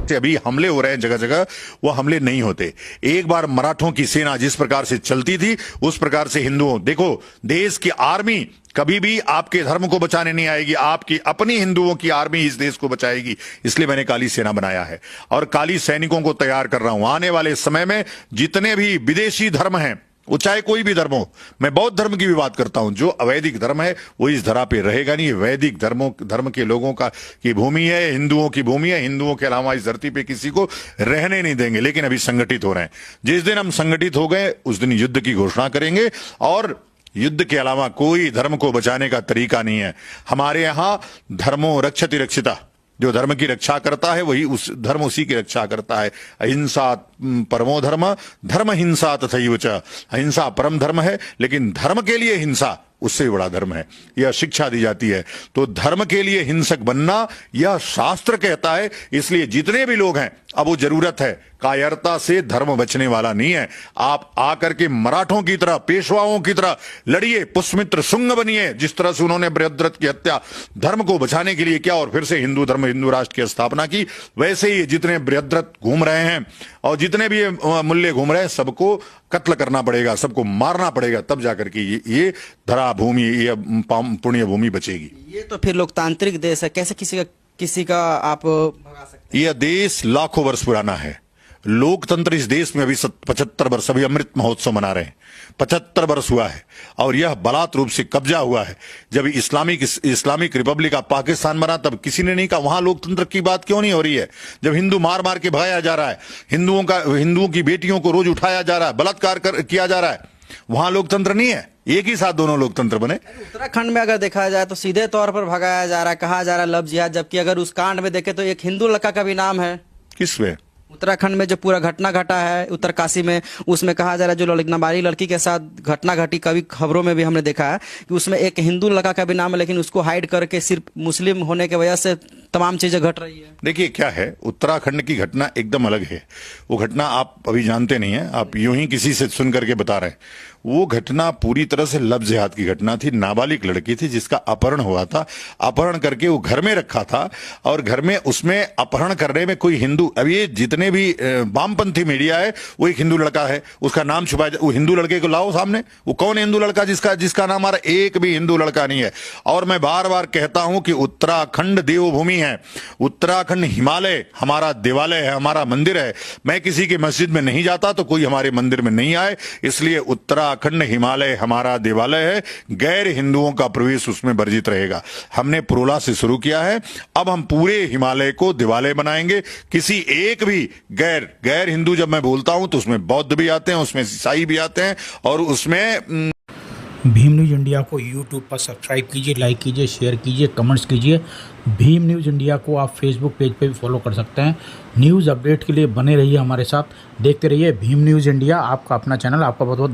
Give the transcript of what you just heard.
से अभी हमले हो रहे हैं जगह जगह, वो हमले नहीं होते। एक बार मराठों की सेना जिस प्रकार से चलती थी उस प्रकार से हिंदुओं, देखो देश की आर्मी कभी भी आपके धर्म को बचाने नहीं आएगी, आपकी अपनी हिंदुओं की आर्मी इस देश को बचाएगी। इसलिए मैंने काली सेना बनाया है और काली सैनिकों को तैयार कर रहा हूं। आने वाले समय में जितने भी विदेशी धर्म हैं, वो चाहे कोई भी धर्म हो, मैं बौद्ध धर्म की भी बात करता हूं, जो अवैदिक धर्म है वो इस धरा पे रहेगा नहीं। वैदिक धर्म के लोगों का की भूमि है, हिंदुओं की भूमि है। हिंदुओं के अलावा इस धरती पे किसी को रहने नहीं देंगे। लेकिन अभी संगठित हो रहे हैं। जिस दिन हम संगठित हो गए उस दिन युद्ध की घोषणा करेंगे और युद्ध के अलावा कोई धर्म को बचाने का तरीका नहीं है। हमारे यहां धर्मो रक्षति रक्षिता, जो धर्म की रक्षा करता है वही उस धर्म उसी की रक्षा करता है। अहिंसा परमो धर्म, धर्म हिंसा तथैव च। अहिंसा परम धर्म है, लेकिन धर्म के लिए हिंसा उससे भी बड़ा धर्म है। यह शिक्षा दी जाती है। तो धर्म के लिए हिंसक बनना यह शास्त्र कहता है। इसलिए जितने भी लोग हैं, अब वो जरूरत है, कायरता से धर्म बचने वाला नहीं है। आप आकर के मराठों की तरह, पेशवाओं की तरह लड़िए, पुष्यमित्र शुंग बनिए। जिस तरह से उन्होंने बृहद्रथ की हत्या धर्म को बचाने के लिए किया और फिर से हिंदू धर्म, हिंदू राष्ट्र की स्थापना की, वैसे ही जितने बृहद्रथ घूम रहे हैं और जितने भी मूल्य घूम रहे हैं, सबको कत्ल करना पड़ेगा, सबको मारना पड़ेगा, तब जाकर के ये धरा भूमि, ये पुण्य भूमि बचेगी। ये तो फिर लोकतांत्रिक देश है, कैसे किसी का आप भगा सकते हैं? यह देश लाखों वर्ष पुराना है। लोकतंत्र इस देश में अभी 75 वर्ष, अभी अमृत महोत्सव मना रहे हैं, 75 वर्ष हुआ है और यह बलात् रूप से कब्जा हुआ है। जब इस्लामिक रिपब्लिक ऑफ पाकिस्तान बना तब किसी ने नहीं कहा वहां लोकतंत्र की बात क्यों नहीं हो रही है। जब हिंदू मार मार के भगाया जा रहा है, हिंदुओं की बेटियों को रोज उठाया जा रहा है, बलात्कार किया जा रहा है, वहां लोकतंत्र नहीं है। एक ही साथ दोनों लोकतंत्र बने। उत्तराखंड में अगर देखा जाए तो सीधे तौर पर भगाया जा रहा है, कहा जा रहा है लव जिहाद, जबकि अगर उस कांड में देखे तो एक हिंदू लड़का का भी नाम है। किसमें? उत्तराखंड में जो पूरा घटना घटा है उत्तरकाशी में, उसमें कहा जा रहा है जो नाबालिग लड़की के साथ घटना घटी, कभी खबरों में भी हमने देखा है कि उसमें एक हिंदू लड़का का भी नाम है, लेकिन उसको हाइड करके सिर्फ मुस्लिम होने की वजह से तमाम चीजें घट रही है। देखिए क्या है, उत्तराखंड की घटना एकदम अलग है। वो घटना आप अभी जानते नहीं है, आप यूं ही किसी से सुन करके बता रहे हैं। वो घटना पूरी तरह से लव जिहाद की घटना थी। नाबालिग लड़की थी जिसका अपहरण हुआ था, अपहरण करके वो घर में रखा था और घर में उसमें अपहरण करने में कोई हिंदू, अब ये जितने भी वामपंथी मीडिया है वो एक हिंदू लड़का है, उसका नाम छुपाया। वो हिंदू लड़के को लाओ सामने, वो कौन हिंदू लड़का जिसका नाम आ रहा है? एक भी हिंदू लड़का नहीं है। और मैं बार बार कहता हूं कि उत्तराखंड देवभूमि है, उत्तराखंड हिमालय हमारा देवालय है, हमारा मंदिर है। मैं किसी के मस्जिद में नहीं जाता तो कोई हमारे मंदिर में नहीं आए। इसलिए उत्तराखंड हिमालय हमारा देवालय है, गैर हिंदुओं का प्रवेश उसमें वर्जित रहेगा। हमने पुरोला से शुरू किया है, अब हम पूरे हिमालय को देवालय बनाएंगे। किसी एक भी गैर हिंदू, जब मैं बोलता हूं तो उसमें बौद्ध भी आते हैं, उसमें ईसाई भी आते हैं और उसमें भीम न्यूज़ इंडिया को यूट्यूब पर सब्सक्राइब कीजिए, लाइक कीजिए, शेयर कीजिए, कमेंट्स कीजिए। भीम न्यूज़ इंडिया को आप फेसबुक पेज पे भी फॉलो कर सकते हैं। न्यूज़ अपडेट के लिए बने रहिए हमारे साथ, देखते रहिए भीम न्यूज़ इंडिया, आपका अपना चैनल। आपका बहुत बहुत